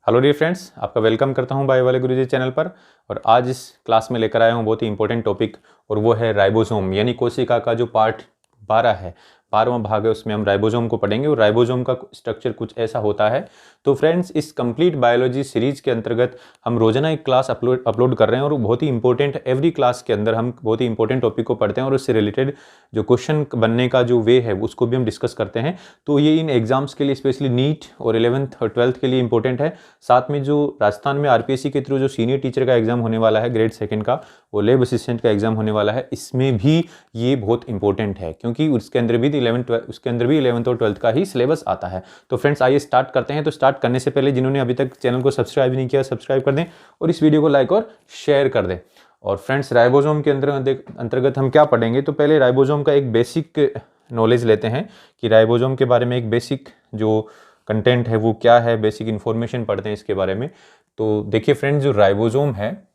Hello dear friends, आपका welcome करता हूं बायो वाले गुरुजी चैनल पर। और आज इस क्लास में लेकर आया हूं बहुत ही इंपॉर्टेंट टॉपिक, और वो है राइबोसोम यानी कोशिका का जो पार्ट 12 है, 12वां भाग है, उसमें हम राइबोसोम को पढ़ेंगे। और राइबोसोम का स्ट्रक्चर कुछ ऐसा होता है। तो फ्रेंड्स, इस कंप्लीट बायोलॉजी सीरीज के अंतर्गत हम रोजाना एक क्लास अपलोड कर रहे हैं, और बहुत ही इंपॉर्टेंट, एवरी क्लास के अंदर हम बहुत ही इंपॉर्टेंट टॉपिक को पढ़ते हैं और उससे रिलेटेड जो क्वेश्चन बनने का जो वे है उसको भी हम डिस्कस करते हैं। तो ये इन एग्जाम्स के लिए, स्पेशली नीट और 11th और 12th के लिए इंपॉर्टेंट है। साथ में जो राजस्थान में आरपीएससी के थ्रू जो सीनियर टीचर का एग्जाम होने वाला है, ग्रेड 2 का, वो लैब असिस्टेंट का एग्जाम होने वाला है, इसमें भी ये बहुत इंपॉर्टेंट है, क्योंकि उसके अंदर भी 11th और 12th का ही सिलेबस आता है। तो फ्रेंड्स, आइए स्टार्ट करते हैं। तो स्टार्ट करने से पहले जिन्होंने अभी तक चैनल को सब्सक्राइब नहीं किया, सब्सक्राइब कर दें और इस वीडियो को लाइक और शेयर कर दें। और फ्रेंड्स, राइबोसोम के अंतर्गत हम क्या पढ़ेंगे, तो पहले राइबोसोम का एक बेसिक नॉलेज लेते हैं कि राइबोसोम के बारे में एक बेसिक जो कंटेंट है वो क्या है, बेसिक इन्फॉर्मेशन पढ़ते हैं इसके बारे में। तो देखिए फ्रेंड्स, जो राइबोसोम है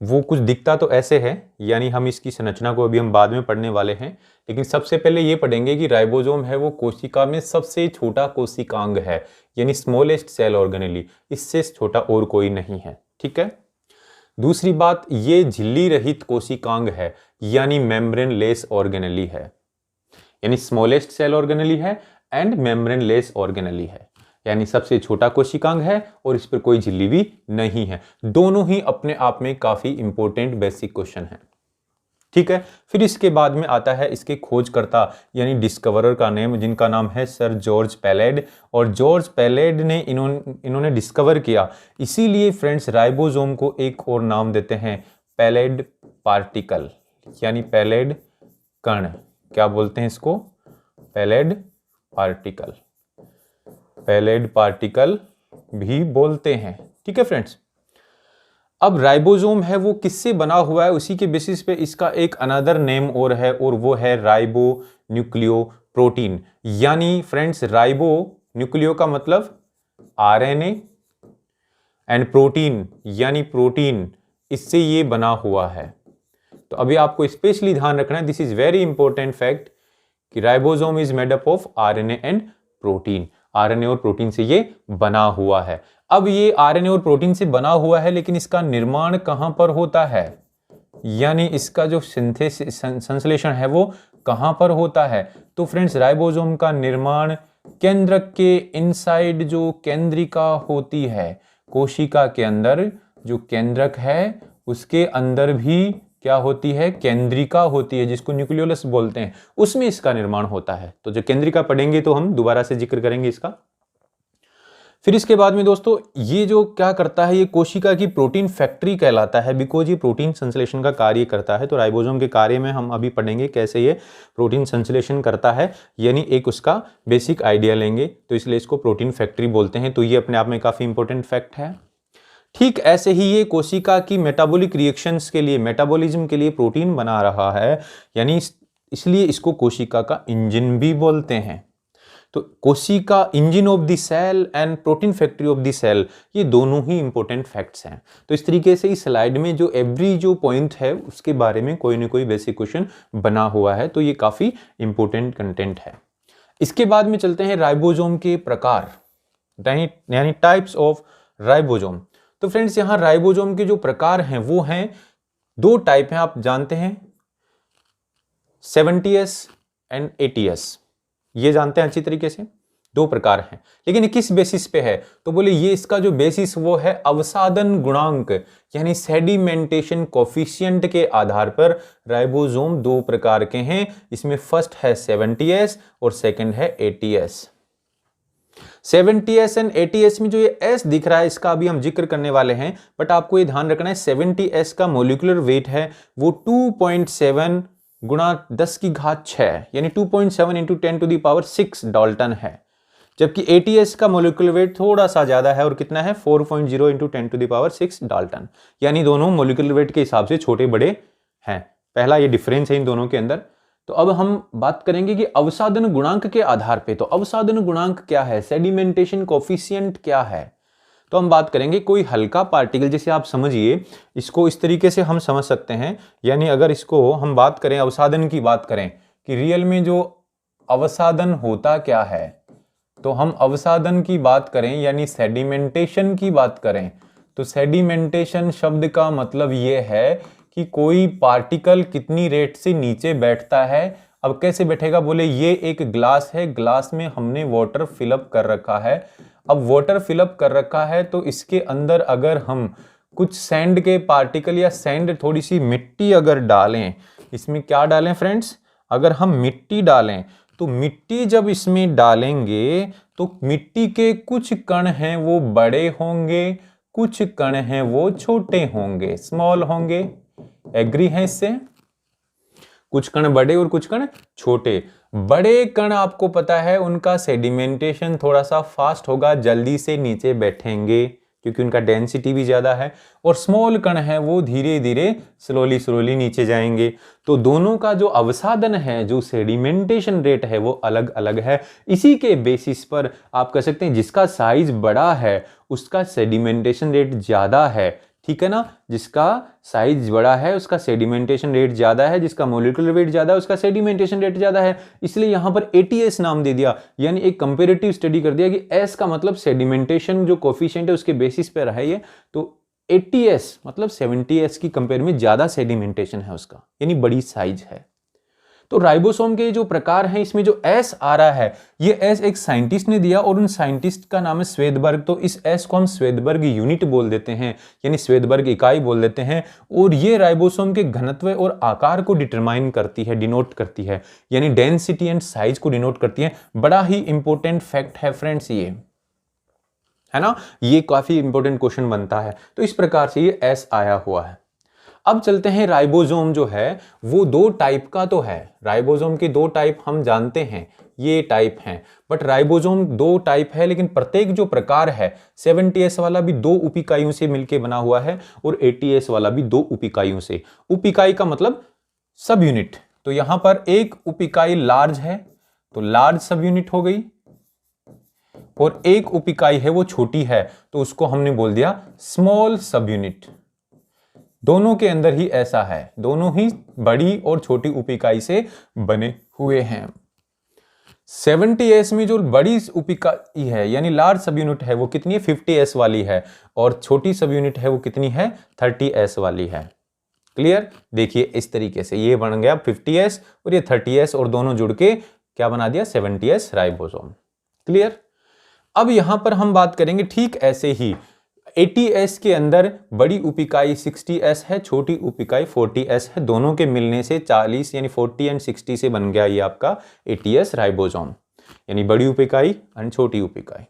वो कुछ दिखता तो ऐसे है, यानी हम इसकी संरचना को अभी हम बाद में पढ़ने वाले हैं, लेकिन सबसे पहले ये पढ़ेंगे कि राइबोसोम है वो कोशिका में सबसे छोटा कोशिकांग है, यानी स्मॉलेस्ट सेल ऑर्गेनेली, इससे छोटा और कोई नहीं है। ठीक है। दूसरी बात, ये झिल्ली रहित कोशिकांग है, यानी मेम्ब्रेन लेस ऑर्गेनेली है, यानी स्मॉलेस्ट सेल ऑर्गेनेली है एंड मेम्ब्रेन लेस ऑर्गेनेली है, यानी सबसे छोटा कोशिकांग है और इस पर कोई झिल्ली भी नहीं है। दोनों ही अपने आप में काफी इंपॉर्टेंट बेसिक क्वेश्चन है। ठीक है। फिर इसके बाद में आता है इसके खोजकर्ता यानी डिस्कवरर का नेम, जिनका नाम है सर जॉर्ज पैलेड। और जॉर्ज पैलेड ने इन्होंने डिस्कवर किया, इसीलिए फ्रेंड्स राइबोसोम को एक और नाम देते हैं, पैलेड पार्टिकल, यानी पैलेड कण। क्या बोलते हैं इसको? पैलेड पार्टिकल, पैलेड पार्टिकल भी बोलते हैं। ठीक है फ्रेंड्स। अब राइबोसोम है वो किससे बना हुआ है, उसी के बेसिस पे इसका एक अनदर नेम और है, और वो है राइबो न्यूक्लियो प्रोटीन। यानी फ्रेंड्स, राइबो न्यूक्लियो का मतलब आरएनए एंड प्रोटीन यानी प्रोटीन, इससे ये बना हुआ है। तो अभी आपको स्पेशली ध्यान रखना है, this is very important fact, कि ribosome is made up of RNA and protein. RNA और प्रोटीन से ये बना हुआ है। अब ये आरएनए और प्रोटीन से बना हुआ है, लेकिन इसका निर्माण कहां पर होता है, यानी इसका जो सिंथेसिस संश्लेषण है वो कहां पर होता है। तो फ्रेंड्स, राइबोसोम का निर्माण केंद्रक के इनसाइड, जो केंद्रिका होती है कोशिका के अंदर, जो केंद्रक है उसके अंदर भी क्या होती है, केंद्रिका होती है, जिसको न्यूक्लियोलस बोलते हैं, उसमें इसका निर्माण होता है। तो जो केंद्रिका पढ़ेंगे तो हम दोबारा से जिक्र करेंगे इसका। फिर इसके बाद में दोस्तों, ये जो क्या करता है, ये कोशिका की प्रोटीन फैक्ट्री कहलाता है, बिकॉज ये प्रोटीन संश्लेषण का कार्य करता है। तो राइबोसोम के कार्य में हम अभी पढ़ेंगे कैसे ये प्रोटीन संश्लेषण करता है, यानी एक उसका बेसिक आइडिया लेंगे, तो इसलिए इसको प्रोटीन फैक्ट्री बोलते हैं। तो ये अपने आप में काफी इंपॉर्टेंट फैक्ट है। ठीक ऐसे ही ये कोशिका की मेटाबॉलिक रिएक्शंस के लिए, मेटाबॉलिज्म के लिए प्रोटीन बना रहा है, यानी इसलिए इसको कोशिका का इंजन भी बोलते हैं। तो कोशिका engine of the cell and protein factory of the cell, ये दोनों ही इंपॉर्टेंट फैक्ट्स हैं। तो इस तरीके से इस स्लाइड में जो एवरी जो पॉइंट है उसके बारे में कोई ना कोई बेसिक क्वेश्चन बना हुआ है, तो ये काफी इंपॉर्टेंट कंटेंट है। इसके बाद में चलते हैं राइबोसोम के प्रकार, यानी टाइप्स ऑफ राइबोसोम। तो फ्रेंड्स, यहां राइबोसोम के जो प्रकार हैं वो हैं, दो टाइप हैं, आप जानते हैं, 70S एंड 80S, ये जानते हैं अच्छी तरीके से, दो प्रकार हैं। लेकिन किस बेसिस पे है, तो बोले ये इसका जो बेसिस वो है अवसादन गुणांक, यानी सेडिमेंटेशन कोफिशिएंट के आधार पर राइबोसोम दो प्रकार के हैं। इसमें फर्स्ट है 70S और सेकंड है 80S। 70S एंड 80S में जो ये S दिख रहा है, इसका अभी हम जिक्र करने वाले हैं, बट आपको ये ध्यान रखना है 70S का मोलिकुलर वेट है वो 2.7 गुणा 10 की घात 6, यानी 2.7 इंटू 10⁶ डाल्टन है। जबकि 80S का मोलिकुलर वेट थोड़ा सा ज्यादा है, और कितना है, 4.0 इंटू 10⁶ डाल्टन, यानी दोनों मोलिकुलर वेट के हिसाब से छोटे बड़े हैं। पहला ये डिफरेंस है इन दोनों के अंदर। तो अब हम बात करेंगे कि अवसादन गुणांक के आधार पे, तो अवसादन गुणांक क्या है, सेडिमेंटेशन कोफिशिएंट क्या है। तो हम बात करेंगे कोई हल्का पार्टिकल, जैसे आप समझिए इसको इस तरीके से हम समझ सकते हैं, यानी अगर इसको हम बात करें, अवसादन की बात करें कि रियल में जो अवसादन होता क्या है, तो हम अवसादन की बात करें यानी सेडिमेंटेशन की बात करें तो सेडिमेंटेशन शब्द का मतलब ये है कि कोई पार्टिकल कितनी रेट से नीचे बैठता है। अब कैसे बैठेगा, बोले ये एक ग्लास है, ग्लास में हमने वाटर फिलअप कर रखा है। अब वाटर फिलअप कर रखा है तो इसके अंदर अगर हम कुछ सैंड के पार्टिकल या सैंड थोड़ी सी मिट्टी अगर डालें, इसमें क्या डालें फ्रेंड्स, अगर हम मिट्टी डालें तो मिट्टी जब इसमें डालेंगे तो मिट्टी के कुछ कण हैं वो बड़े होंगे, कुछ कण हैं वो छोटे होंगे, स्मॉल होंगे। एग्री है इससे? कुछ कण बड़े और कुछ कण छोटे। बड़े कण आपको पता है उनका सेडिमेंटेशन थोड़ा सा फास्ट होगा, जल्दी से नीचे बैठेंगे क्योंकि उनका डेंसिटी भी ज्यादा है, और स्मॉल कण है वो धीरे धीरे स्लोली नीचे जाएंगे। तो दोनों का जो अवसादन है, जो सेडिमेंटेशन रेट है वो अलग अलग है। इसी के बेसिस पर आप कह सकते हैं जिसका साइज बड़ा है उसका सेडिमेंटेशन रेट ज्यादा है, ठीक है ना। जिसका साइज बड़ा है उसका सेडिमेंटेशन रेट ज्यादा है, जिसका मोलिकुलर वेट ज्यादा है उसका सेडिमेंटेशन रेट ज्यादा है। इसलिए यहां पर ATS नाम दे दिया, यानी एक कंपैरेटिव स्टडी कर दिया कि S का मतलब सेडिमेंटेशन जो कोफिशिएंट है उसके बेसिस पे रहा है ये, तो 80S मतलब 70S की कंपेयर में ज्यादा सेडिमेंटेशन है उसका, यानी बड़ी साइज है। तो राइबोसोम के जो प्रकार हैं इसमें जो S आ रहा है, ये S एक साइंटिस्ट ने दिया और उन साइंटिस्ट का नाम है स्वेदबर्ग। तो इस S को हम स्वेदबर्ग यूनिट बोल देते हैं, यानी स्वेदबर्ग इकाई बोल देते हैं। और ये राइबोसोम के घनत्व और आकार को डिटरमाइन करती है, डिनोट करती है, यानी डेंसिटी एंड साइज को डिनोट करती है। बड़ा ही इंपॉर्टेंट फैक्ट है फ्रेंड्स ये, है ना, ये काफी इंपॉर्टेंट क्वेश्चन बनता है। तो इस प्रकार से ये S आया हुआ है। अब चलते हैं, राइबोसोम जो है वो दो टाइप का तो है, राइबोसोम के दो टाइप हम जानते हैं, ये टाइप हैं, बट राइबोसोम दो टाइप है, लेकिन प्रत्येक जो प्रकार है 70S वाला भी दो उप इकाइयों से मिलकर बना हुआ है और 80S वाला भी दो उप इकाइयों से। उप इकाई का मतलब सब यूनिट, तो यहां पर एक उप इकाई लार्ज है तो लार्ज सब यूनिट हो गई, और एक उप इकाई है वो छोटी है तो उसको हमने बोल दिया स्मॉल सब यूनिट। दोनों के अंदर ही ऐसा है, दोनों ही बड़ी और छोटी उप इकाई से बने हुए हैं। 70S में जो बड़ी उप इकाई है यानी लार्ज सब यूनिट है वो कितनी है, 50S वाली है, और छोटी सब यूनिट है वो कितनी है, 30S वाली है। क्लियर? देखिए इस तरीके से ये बन गया 50S और ये 30S, और दोनों जुड़ के क्या बना दिया, 70S राइबोसोम। क्लियर? अब यहां पर हम बात करेंगे ठीक ऐसे ही 80S के अंदर बड़ी उप इकाई 60S है, छोटी उप इकाई 40S है, दोनों के मिलने से 40 यानी 40 एंड 60 से बन गया ये आपका 80S राइबोसोम, यानी बड़ी उप इकाई एंड छोटी उप इकाई।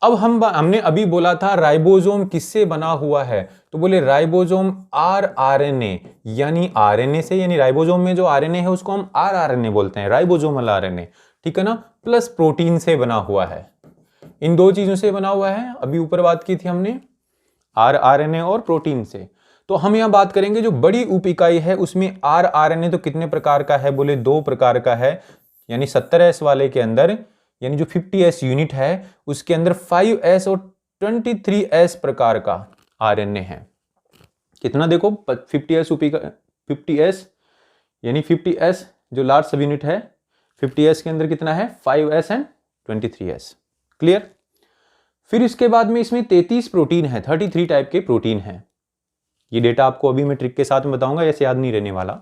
अब हमने अभी बोला था राइबोसोम किससे बना हुआ है, तो बोले राइबोसोम rRNA यानी RNA से, यानी राइबोसोम में जो RNA है उसको हम rRNA बोलते हैं, राइबोसोमल RNA, ठीक है ना, प्लस प्रोटीन से बना हुआ है। इन दो चीजों से बना हुआ है, अभी ऊपर बात की थी हमने rRNA और प्रोटीन से। तो हम यहां बात करेंगे जो बड़ी उप इकाई है उसमें rRNA तो कितने प्रकार का है, बोले दो प्रकार का है, यानी 70S वाले के अंदर, यानी जो 50S यूनिट है उसके अंदर 5S और 23S प्रकार का RNA है। कितना देखो 50S 50S यानी 50S जो लार्ज सब यूनिट है, 50S के अंदर कितना है, 5S एंड 23S। क्लियर? फिर इसके बाद में इसमें 33 प्रोटीन है, 33 टाइप के प्रोटीन है। ये डेटा आपको अभी मैं ट्रिक के साथ में बताऊंगा, ऐसे याद नहीं रहने वाला।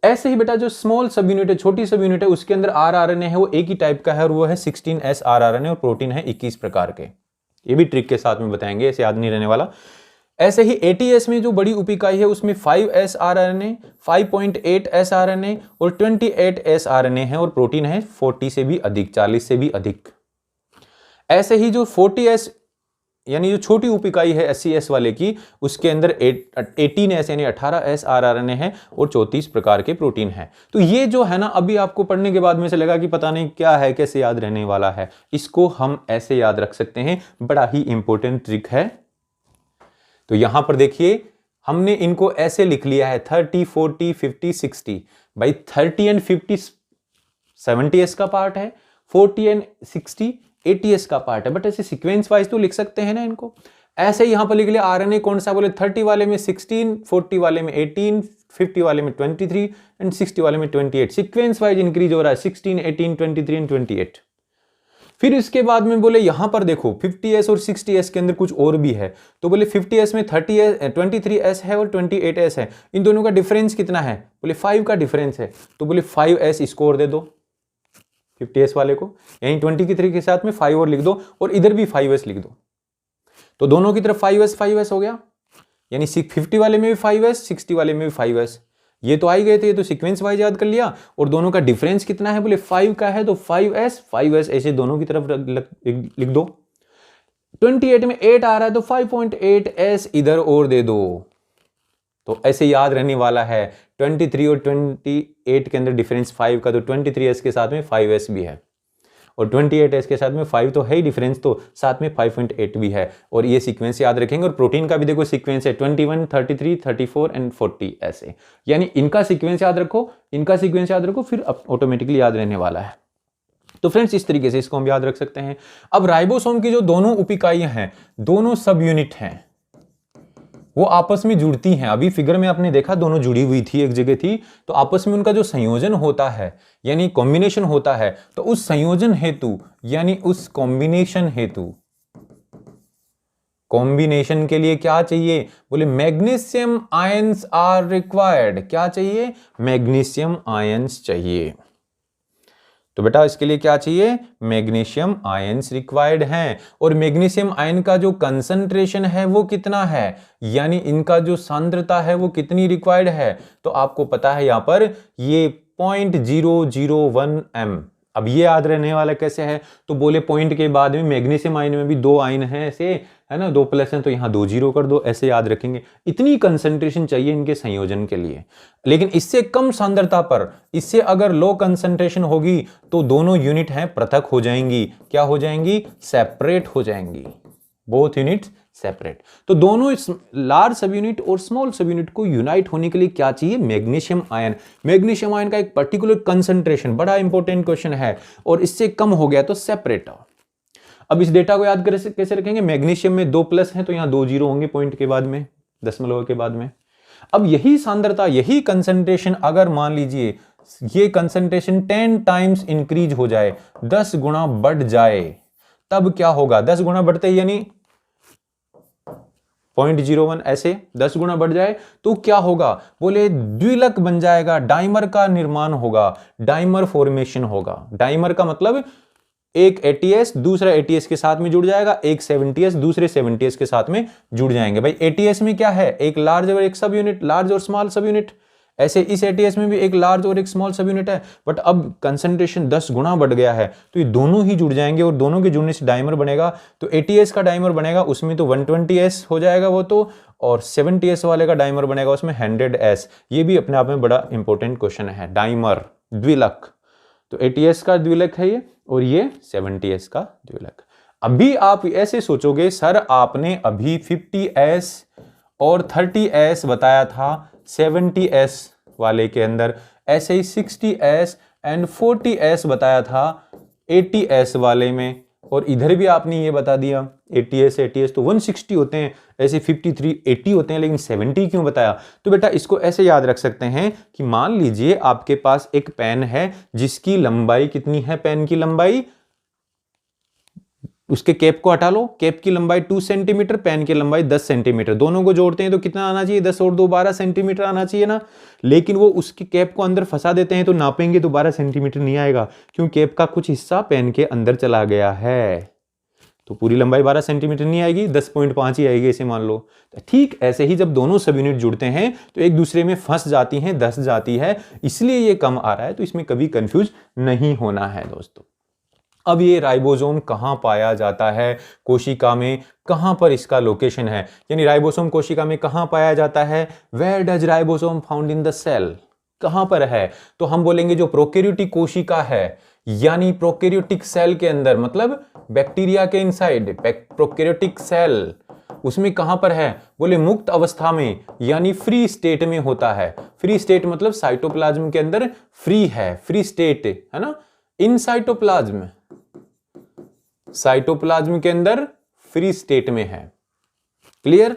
ऐसे ही बेटा जो स्मॉल सब यूनिट है, छोटी सब यूनिट है, उसके अंदर rRNA है वो एक ही टाइप का है और वो है 16S rRNA, और प्रोटीन है 21 प्रकार के। ये भी ट्रिक के साथ में बताएंगे, ऐसे याद नहीं रहने वाला। ऐसे ही 80S में जो बड़ी उप इकाई है उसमें 5S rRNA, 5.8S rRNA और 28S rRNA है, और प्रोटीन है 40 से भी अधिक, 40 से भी अधिक। ऐसे ही जो 40S यानी जो छोटी उप इकाई है 80S वाले की, उसके अंदर 18S यानी 18S rRNA है और 34 प्रकार के प्रोटीन है। तो ये जो है ना, अभी आपको पढ़ने के बाद में से लगा कि पता नहीं क्या है, कैसे याद रहने वाला है, इसको हम ऐसे याद रख सकते हैं, बड़ा ही इंपॉर्टेंट ट्रिक है। तो यहां पर देखिए हमने इनको ऐसे लिख लिया है 30, 40, 50, 60। भाई 30 एंड 50 70S का पार्ट है, 40 एंड 60 80S का पार्ट है, बट ऐसे सीक्वेंस वाइज तो लिख सकते हैं ना इनको। ऐसे यहां पर लिख लिया RNA कौन सा, बोले 30 वाले में 16, 40 वाले में 18, 50 वाले में 23 एंड 60 वाले में 28। सीक्वेंस वाइज इंक्रीज हो रहा है 16, 18, 23 एंड 28। फिर इसके बाद में बोले यहां पर देखो 50s और 60s के अंदर कुछ और भी है, तो बोले 50s में 23s है और 28s है, इन दोनों का डिफरेंस कितना है, बोले 5 का डिफरेंस है, तो बोले 5s स्कोर दे दो 50s वाले को, यानी 23 के साथ में 5 और लिख दो और इधर भी 5s लिख दो, तो दोनों की तरफ 5s हो गया, यानी 50 वाले में भी 5s 60 वाले में भी 5s, ये तो आ ही गए थे, ये तो सीक्वेंस वाइज याद कर लिया। और दोनों का डिफरेंस कितना है, बोले 5 का है, तो 5s ऐसे दोनों की तरफ लिख दो। 28 में 8 आ रहा है तो 5.8s इधर और दे दो, तो ऐसे याद रहने वाला है। 23 और 28 के अंदर डिफरेंस 5 का, तो 23s के साथ में 5s भी है और 28s के साथ में 5 तो है ही डिफरेंस, तो साथ में 5.8 भी है। और ये सीक्वेंस याद रखेंगे। और प्रोटीन का भी देखो सीक्वेंस है 21, 33, 34 एंड 40 ऐसे, यानी इनका सीक्वेंस याद रखो, इनका सीक्वेंस याद रखो, फिर ऑटोमेटिकली याद रहने वाला है। तो फ्रेंड्स इस तरीके से इसको हम याद रख सकते हैं। अब राइबोसोम की जो दोनों उप इकाइयां हैं, दोनों सब यूनिट हैं, वो आपस में जुड़ती हैं। अभी फिगर में आपने देखा दोनों जुड़ी हुई थी, एक जगह थी, तो आपस में उनका जो संयोजन होता है यानी कॉम्बिनेशन होता है, तो उस संयोजन हेतु यानी उस कॉम्बिनेशन हेतु, कॉम्बिनेशन के लिए क्या चाहिए, बोले मैग्नीशियम आयंस आर रिक्वायर्ड। क्या चाहिए, मैग्नीशियम आयंस चाहिए। तो बेटा इसके लिए क्या चाहिए, मैग्नीशियम आयंस रिक्वायर्ड हैं। और मैग्नीशियम आयन का जो कंसंट्रेशन है वो कितना है, यानी इनका जो सांद्रता है वो कितनी रिक्वायर्ड है, तो आपको पता है यहां पर ये 0.001 m। अब ये याद रहने वाला कैसे है, तो बोले पॉइंट के बाद में मैग्नीशियम आयन में भी 2 आयन है ऐसे, है ना, 2 प्लस है, तो यहां 2 जीरो कर दो, ऐसे याद रखेंगे। इतनी कंसंट्रेशन चाहिए इनके संयोजन के लिए। लेकिन इससे कम सांद्रता पर, इससे अगर लो कंसंट्रेशन होगी तो दोनों यूनिट हैं पृथक हो जाएंगी। क्या हो जाएंगी, सेपरेट हो जाएंगी, बोथ यूनिट्स सेपरेट। तो दोनों लार्ज सब यूनिट और स्मॉल सब यूनिट को यूनाइट होने के लिए क्या चाहिए, मैग्नीशियम आयन। मैग्नीशियम आयन का एक पर्टिकुलर कंसंट्रेशन, बड़ा इंपॉर्टेंट क्वेश्चन है, और इससे कम हो गया तो सेपरेट। अब इस डेटा को याद कैसे रखेंगे, मैग्नीशियम में 2 प्लस है तो यहां 2 जीरो होंगे पॉइंट के बाद में, दशमलव के बाद में। अब यही सांद्रता, यही कंसंट्रेशन अगर मान लीजिए ये कंसंट्रेशन 10 टाइम्स इंक्रीज हो जाए, 10 गुना बढ़ जाए, तब क्या होगा, 10 गुना बढ़ते यानी 0.01 ऐसे 10 गुना बढ़ जाए तो क्या होगा, बोले द्विलक बन जाएगा, डाइमर का निर्माण होगा, डाइमर फॉर्मेशन होगा। डाइमर का मतलब एक ATS दूसरा ATS के साथ में जुड़ जाएगा, एक 70S दूसरे 70S के साथ में जुड़ जाएंगे। भाई ATS में क्या है, एक लार्ज और एक सब यूनिट, लार्ज और स्मॉल सब यूनिट। ऐसे इस ATS में भी एक लार्ज और एक स्मॉल सब यूनिट है, बट अब कंसंट्रेशन 10 गुना बढ़ गया है तो ये दोनों ही जुड़ जाएंगे और दोनों के जुड़ने से डाइमर बनेगा। तो ATS का डाइमर बनेगा उसमें तो 120S हो जाएगा वो तो, और 70S वाले का डाइमर बनेगा उसमें 100S। ये भी अपने आप में बड़ा इंपॉर्टेंट क्वेश्चन है, डाइमर द्विलक। तो ATS का द्विलक है ये, और ये 70S का द्विलक। अभी आप ऐसे सोचोगे सर आपने अभी 50S और 30S बताया था 70S वाले के अंदर, ऐसे ही 60S एंड 40S बताया था 80S वाले में, और इधर भी आपने ये बता दिया ATS तो 160 होते हैं, ऐसे 53 80 होते हैं, लेकिन 70 क्यों बताया। तो बेटा इसको ऐसे याद रख सकते हैं कि मान लीजिए आपके पास एक पेन है जिसकी लंबाई कितनी है, पेन की लंबाई, उसके कैप को हटा लो, कैप की लंबाई 2 सेंटीमीटर, पेन की लंबाई 10 सेंटीमीटर, दोनों को जोड़ते हैं तो कितना आना चाहिए, 10 और 2 12 सेंटीमीटर आना चाहिए ना। लेकिन वो उसकी कैप को अंदर फंसा देते हैं तो नापेंगे तो 12 सेंटीमीटर नहीं आएगा, क्योंकि कैप का कुछ हिस्सा पेन के अंदर चला गया है, तो पूरी लंबाई 12 सेंटीमीटर नहीं आएगी, 10.5 ही आएगी ऐसे मान लो। ठीक ऐसे ही जब दोनों सब यूनिट जुड़ते हैं तो एक दूसरे में फंस जाती हैं, धस जाती है, इसलिए ये कम आ रहा है, तो इसमें कभी कंफ्यूज नहीं होना है दोस्तों। अब ये राइबोसोम कहाँ पाया जाता है, कोशिका में कहाँ पर इसका लोकेशन है, यानी राइबोसोम कोशिका में कहाँ पाया जाता है, where does ribosome found in the cell, कहाँ पर है। तो हम बोलेंगे जो प्रोकैरियोटिक कोशिका है, यानी प्रोकैरियोटिक सेल के अंदर, मतलब बैक्टीरिया के इनसाइड प्रोकैरियोटिक सेल, उसमें कहां पर है, बोले मुक्त अवस्था में, यानी फ्री स्टेट में होता है। फ्री स्टेट मतलब साइटोप्लाज्म के अंदर फ्री है, फ्री स्टेट है ना, इन साइटोप्लाज्म, साइटोप्लाज्म के अंदर फ्री स्टेट में है, क्लियर।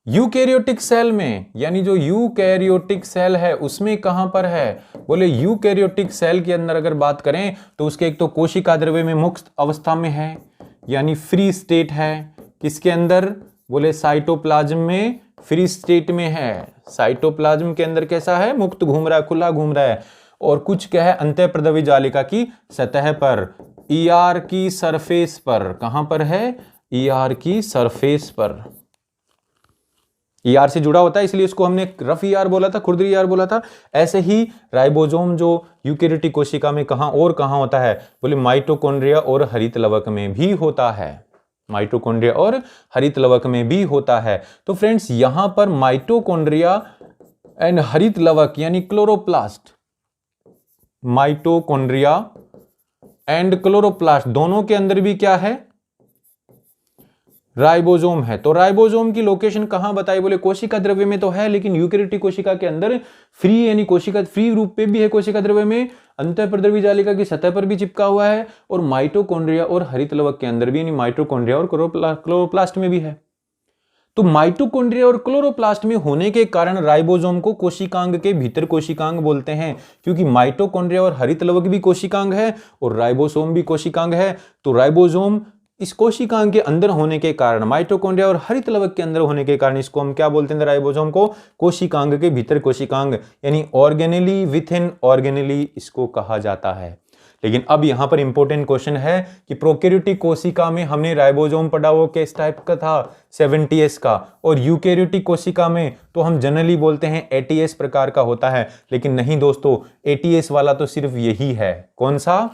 यूकैरियोटिक सेल में, यानी जो यूकैरियोटिक सेल है उसमें कहां पर है, बोले यूकैरियोटिक सेल के अंदर अगर बात करें तो उसके एक तो कोशिका द्रव्य में मुक्त अवस्था में है, यानी फ्री स्टेट है। किसके अंदर, बोले साइटोप्लाज्म में फ्री स्टेट में है। साइटोप्लाज्म के अंदर कैसा है, मुक्त घूम रहा है, खुला घूम रहा है। और कुछ क्या है, अंतःप्रद्रव्य जालिका की सतह पर, ईआर की सरफेस पर। कहां पर है, ईआर की सरफेस पर। ईआर से जुड़ा होता है इसलिए इसको हमने रफ ईआर बोला था, खुरदरी ईआर बोला था। ऐसे ही राइबोसोम जो यूकैरियोटिक कोशिका में कहां और कहां होता है, बोले माइटोकॉन्ड्रिया और हरित लवक में भी होता है। माइटोकॉन्ड्रिया और हरित लवक में भी होता है। तो फ्रेंड्स यहां पर माइटोकॉन्ड्रिया एंड हरित लवक यानी क्लोरोप्लास्ट, माइटोकॉन्ड्रिया एंड क्लोरोप्लास्ट दोनों के अंदर भी क्या है, राइबोसोम है। तो राइबोसोम की लोकेशन कहां बताई, बोले कोशिका द्रव्य में तो है, लेकिन यूकैरियोटिक कोशिका के अंदर फ्री, यानी कोशिका फ्री रूप पे भी है कोशिका द्रव्य में, अंतःप्रद्रव्य जालिका की सतह पर भी चिपका हुआ है, और माइटोकॉन्ड्रिया और हरित लवक के अंदर भी, यानी माइटोकॉन्ड्रिया और क्लोरोप्लास्ट में भी है। तो माइटोकॉन्ड्रिया और क्लोरोप्लास्ट में होने के कारण राइबोसोम को कोशिकांग के भीतर कोशिकांग बोलते हैं, क्योंकि माइटोकॉन्ड्रिया और हरित लवक भी कोशिकांग है और राइबोसोम भी कोशिकांग है। तो राइबोसोम इस कोशिकांग के अंदर होने के कारण, माइटोकॉन्ड्रिया और हरित लवक के अंदर होने के कारण इसको हम क्या बोलते हैं, राइबोसोम को कोशिकांग के भीतर कोशिकांग, यानी ऑर्गेनेली विथ इन ऑर्गेनेली इसको कहा जाता है। लेकिन अब यहां पर इंपॉर्टेंट क्वेश्चन है कि प्रोकैरियोटिक कोशिका में हमने राइबोसोम पढ़ा, वो किस टाइप का था, 70S का, और यूकैरियोटिक कोशिका में तो हम जनरली बोलते हैं 80S प्रकार का होता है। लेकिन नहीं दोस्तों, 80S वाला तो सिर्फ यही है। कौन सा,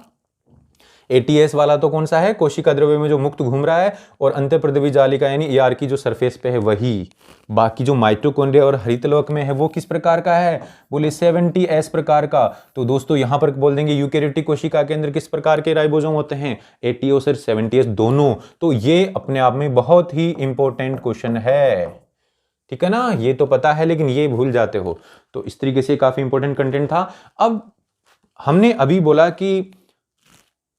80S वाला तो कौन सा है, कोशिका द्रव्य में जो मुक्त घूम रहा है, और अंतःप्रद्रव्य जालिका यानी ईआर की जो सरफेस पे है वही। बाकी जो माइटोकॉन्ड्रिया और हरित लवक में है वो किस प्रकार का है, बोले 70S प्रकार का। तो दोस्तों यहां पर बोल देंगे यूकैरियोटिक कोशिका के अंदर किस प्रकार के राइबोसोम होते हैं, 80S और 70S दोनों। तो ये अपने आप में बहुत ही इंपॉर्टेंट क्वेश्चन है, ठीक है ना, ये तो पता है लेकिन ये भूल जाते हो। तो इस तरीके से काफी इंपॉर्टेंट कंटेंट था। अब हमने अभी बोला कि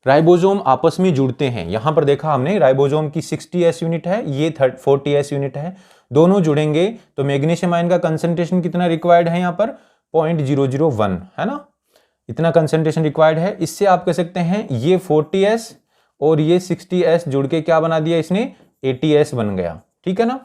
राइबोसोम आपस में जुड़ते हैं। यहां पर देखा हमने राइबोसोम की 60S यूनिट है, ये 40S यूनिट है, दोनों जुड़ेंगे तो मैग्नीशियम आयन का कंसंट्रेशन कितना रिक्वायर्ड है, यहां पर 0.001 है ना, इतना कंसंट्रेशन रिक्वायर्ड है। इससे आप कह सकते हैं ये 40S और ये 60S जुड़ के क्या बना दिया इसने, 80S बन गया, ठीक है ना।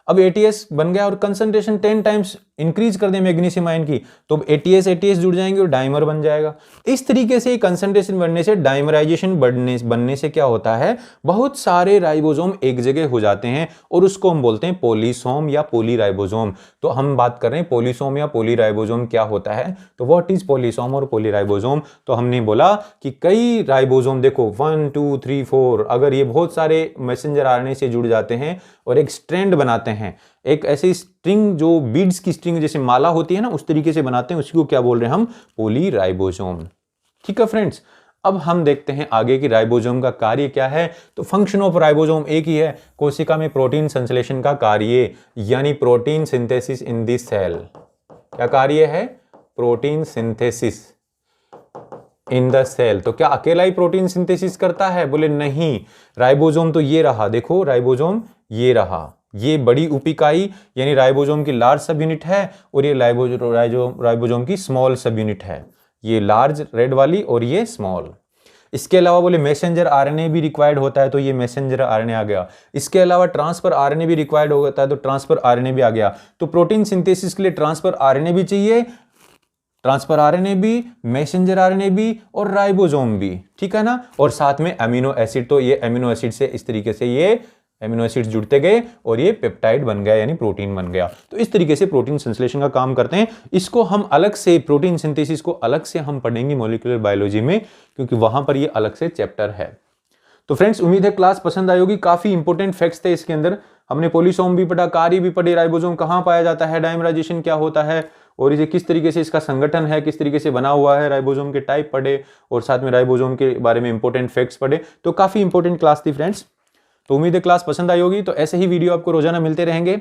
अब 80S बन गया और कंसंट्रेशन 10 टाइम्स इंक्रीज कर दें मैग्नीशियम आयन की, तो 80S जुड़ जाएंगे और डाइमर बन जाएगा। इस तरीके से कंसंट्रेशन बढ़ने से, डाइमराइजेशन बनने से क्या होता है, बहुत सारे राइबोसोम एक जगह हो जाते हैं और उसको हम बोलते हैं पॉलीसोम या पॉलीराइबोसोम। तो हम बात कर रहे हैं पॉलीसोम या पॉलीराइबोसोम क्या होता है। तो व्हाट इज पॉलीसोम और पॉलीराइबोसोम, तो हमने बोला कि कई राइबोसोम, देखो 1 2 3 4, अगर ये बहुत सारे मैसेंजर आरएनए से जुड़ जाते हैं और एक स्ट्रैंड बनाते हैं, एक ऐसी स्ट्रिंग जो बीड्स की स्ट्रिंग जैसे माला होती है ना, उस तरीके से बनाते हैं, उसी को क्या बोल रहे हैं हम, पॉलीराइबोसोम, ठीक है फ्रेंड्स। अब हम देखते हैं आगे की राइबोसोम का कार्य क्या है। तो फंक्शन ऑफ राइबोसोम एक ही है, कोशिका में प्रोटीन संश्लेषण का कार्य, यानी protein synthesis in the cell. क्या कार्य है, protein synthesis in the cell. तो क्या अकेला ही प्रोटीन सिंथेसिस करता है, बोले नहीं, राइबोसोम तो ये रहा, देखो राइबोसोम ये रहा, ये बड़ी उपिकाई यानी राइबोसोम की लार्ज सब यूनिट है, और ये राइबोसोम की स्मॉल सब यूनिट है, ये लार्ज रेड वाली और ये स्मॉल। इसके अलावा बोले मैसेंजर आरएनए भी रिक्वायर्ड होता है, तो ये मैसेंजर आरएनए आ गया। इसके अलावा ट्रांसफर आरएनए भी रिक्वायर्ड होता है, तो ट्रांसफर आरएनए भी आ गया। तो प्रोटीन सिंथेसिस के लिए ट्रांसफर आरएनए भी चाहिए, ट्रांसफर आरएनए भी, मैसेंजर आरएनए भी और राइबोसोम भी, ठीक है ना। और साथ में अमीनो एसिड, तो ये अमीनो एसिड से इस तरीके से ये अमीनो एसिड्स जुड़ते गए और ये पेप्टाइड बन गया, यानी प्रोटीन बन गया। तो इस तरीके से प्रोटीन संश्लेषण का काम करते हैं। इसको हम अलग से, प्रोटीन सिंथेसिस को अलग से हम पढ़ेंगे मॉलिक्यूलर बायोलॉजी में, क्योंकि वहां पर ये अलग से चैप्टर है। तो फ्रेंड्स उम्मीद है क्लास पसंद आई होगी, काफी इंपॉर्टेंट फैक्ट्स थे इसके अंदर। हमने पॉलीसोम भी पढ़ा, कार्य भी पढ़े, राइबोसोम कहां पाया जाता है, डाइमराइजेशन क्या होता है, और ये किस तरीके से इसका संगठन है, किस तरीके से बना हुआ है, राइबोसोम के टाइप पढ़े, और साथ में राइबोसोम के बारे में इंपॉर्टेंट फैक्ट्स पढ़े। तो काफी इंपॉर्टेंट क्लास थी फ्रेंड्स। तो उम्मीद है क्लास पसंद आई होगी। तो ऐसे ही वीडियो आपको रोजाना मिलते रहेंगे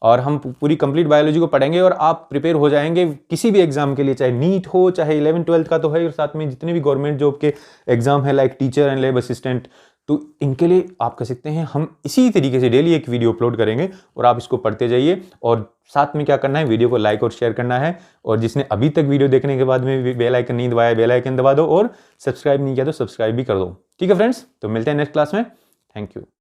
और हम पूरी कंप्लीट बायोलॉजी को पढ़ेंगे और आप प्रिपेयर हो जाएंगे किसी भी एग्जाम के लिए, चाहे नीट हो, चाहे 11th 12th का तो है, और साथ में जितने भी गवर्नमेंट जॉब के एग्जाम है like teacher and lab assistant, तो इनके लिए आप कह सकते हैं हम इसी तरीके से डेली एक वीडियो अपलोड करेंगे और आप इसको पढ़ते जाइए। और साथ में क्या करना है, वीडियो को लाइक और शेयर करना है। और जिसने अभी तक वीडियो देखने के बाद में बेल आइकन नहीं दबाया, बेल आइकन दबा दो, और सब्सक्राइब नहीं किया तो सब्सक्राइब भी कर दो। ठीक है फ्रेंड्स, तो मिलते हैं नेक्स्ट क्लास में। Thank you.